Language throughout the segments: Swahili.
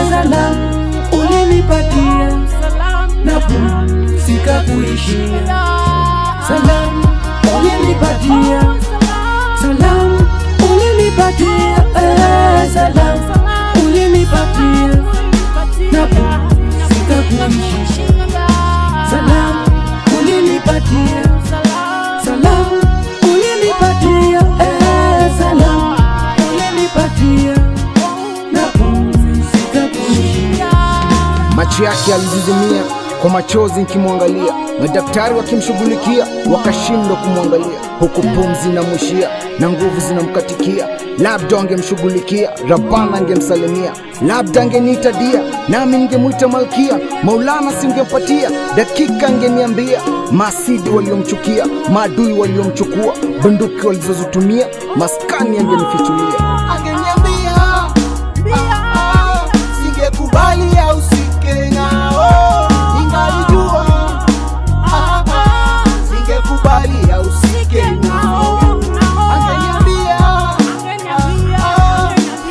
salamu ulinipatia na pumzika kuishia. Salamu ulinipatia, salamu ulinipatia, salamu ulinipatia na pumzika kuishia. Salamu ulinipatia, salamu ulinipatia, salamu ulinipatia na pumzika kuishia. Macho yake alizizimia kwa machozi nikimwangalia, madaktari wakimshughulikia wakashindwa kumwangalia, huku pumzi inamwishia na nguvu zinamkatikia. Labda angemshughulikia, Rabbana angemsalimia, labda angeniita dia nami ningemwita malkia. Maulana singempatia dakika, angeniambia maasidi waliomchukia, maadui waliomchukua, bunduki walizozitumia, maskani angenifichulia. Angeniambia singekubali au sike nao, ningalijua singekubali au sike nao. Angeniambia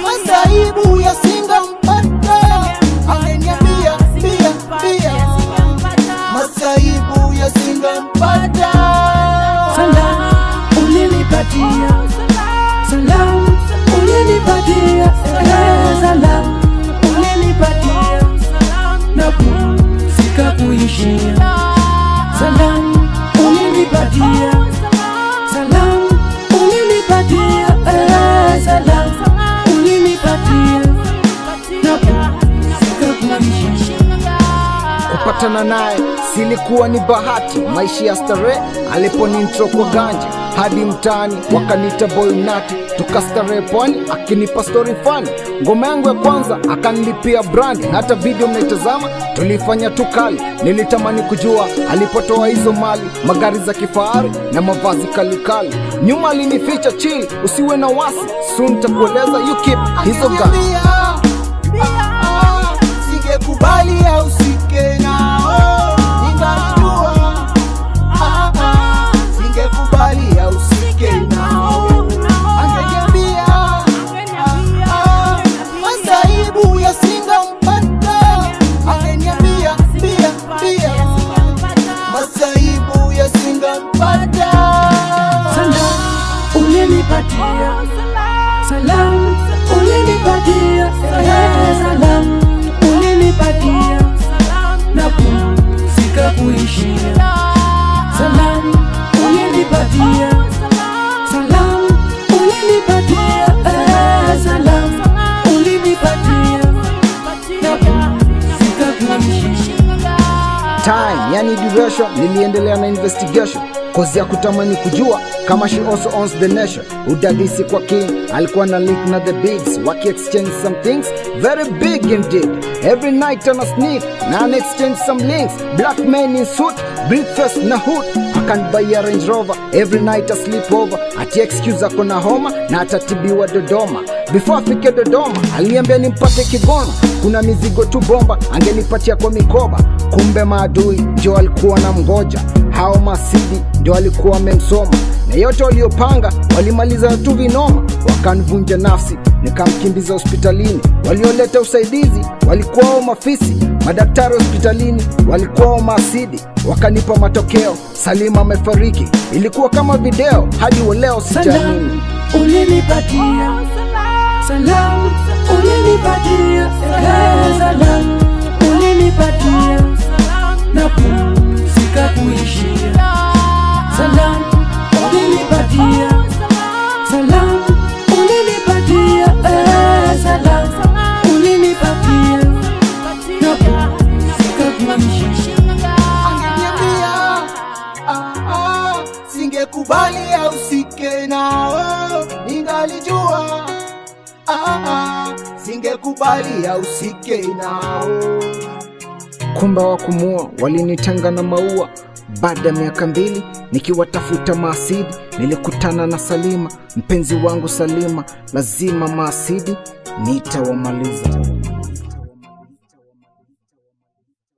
masaibu yasingampata, angeniambia masaibu yasingampata. Salamu ulinipatia, salamu ulinipatia, salamu ulinipatia na pumzika kuishia. Salamu ulinipatia, salamu ulinipatia, salamu ulinipatia na pumzika kuishia. Kupatana naye silikuwa ni bahati, maisha ya starehe aliponintro kwa ganja hadi mtaani wakanita boy nati, tukastarehe pwani akinipa story fani. Ngoma yangu ya kwanza akanilipia brandi, na hata video mnaitazama tulifanya tukali. Nilitamani kujua alipotoa hizo mali, magari za kifahari na mavazi kalikali. Nyuma alinificha chill, usiwe na wasi, soon takueleza you keep hizo gani. Singekubali au sike nao, ningalijua singekubali au sike nao. Angeniambia masaibu yasingampata, angeniambia masaibu yasingampata. Salamu ulinipatia, salamu ulinipatia, salamu ulinipatia na pumzika kuishia. Salamu ulinipatia, salamu ulinipatia, salamu ulinipatia na pumzika kuishia. Time, yani duration, niliendelea na investigation cause ya kutamani kujua kama she also owns the nation. Udadisi kwa king, alikuwa na link na the bigs, waki exchange some things very big indeed. Every night on a sneak, na an exchange some links. Black men in suit, breakfast na hood, akan buy a Range Rover. Every night a sleepover, ati excuse ako na homa na atatibiwa Dodoma. Before afike Dodoma, aliambia nimpate Kigoma, kuna mizigo tu bomba angenipatia kwa mikoba. Kumbe maadui ndio alikuwa na mgoja, hao masidi ndio alikuwa wamemsoma, na yote waliopanga walimaliza tu vinoma. Wakanivunja nafsi, nikamkimbiza hospitalini. Walioleta usaidizi walikuwa wao mafisi, madaktari hospitalini walikuwa wao maasidi. Wakanipa matokeo, Salima amefariki. Ilikuwa kama video, hadi leo sijaamini. Salamu ulinipatia, salamu ulinipatia, salamu ulinipatia na pumzika kuishia. Salamu ulinipatia, salamu ulinipatia, salamu ulinipatia na pumzika kuishia. Angeniambia singekubali au sike nao, ningalijua singekubali au sike nao. Kumbe wa kumua walinitenga na maua. Baada ya miaka 2 nikiwatafuta maasidi, nilikutana na Salima, mpenzi wangu Salima. Lazima maasidi nitawamaliza.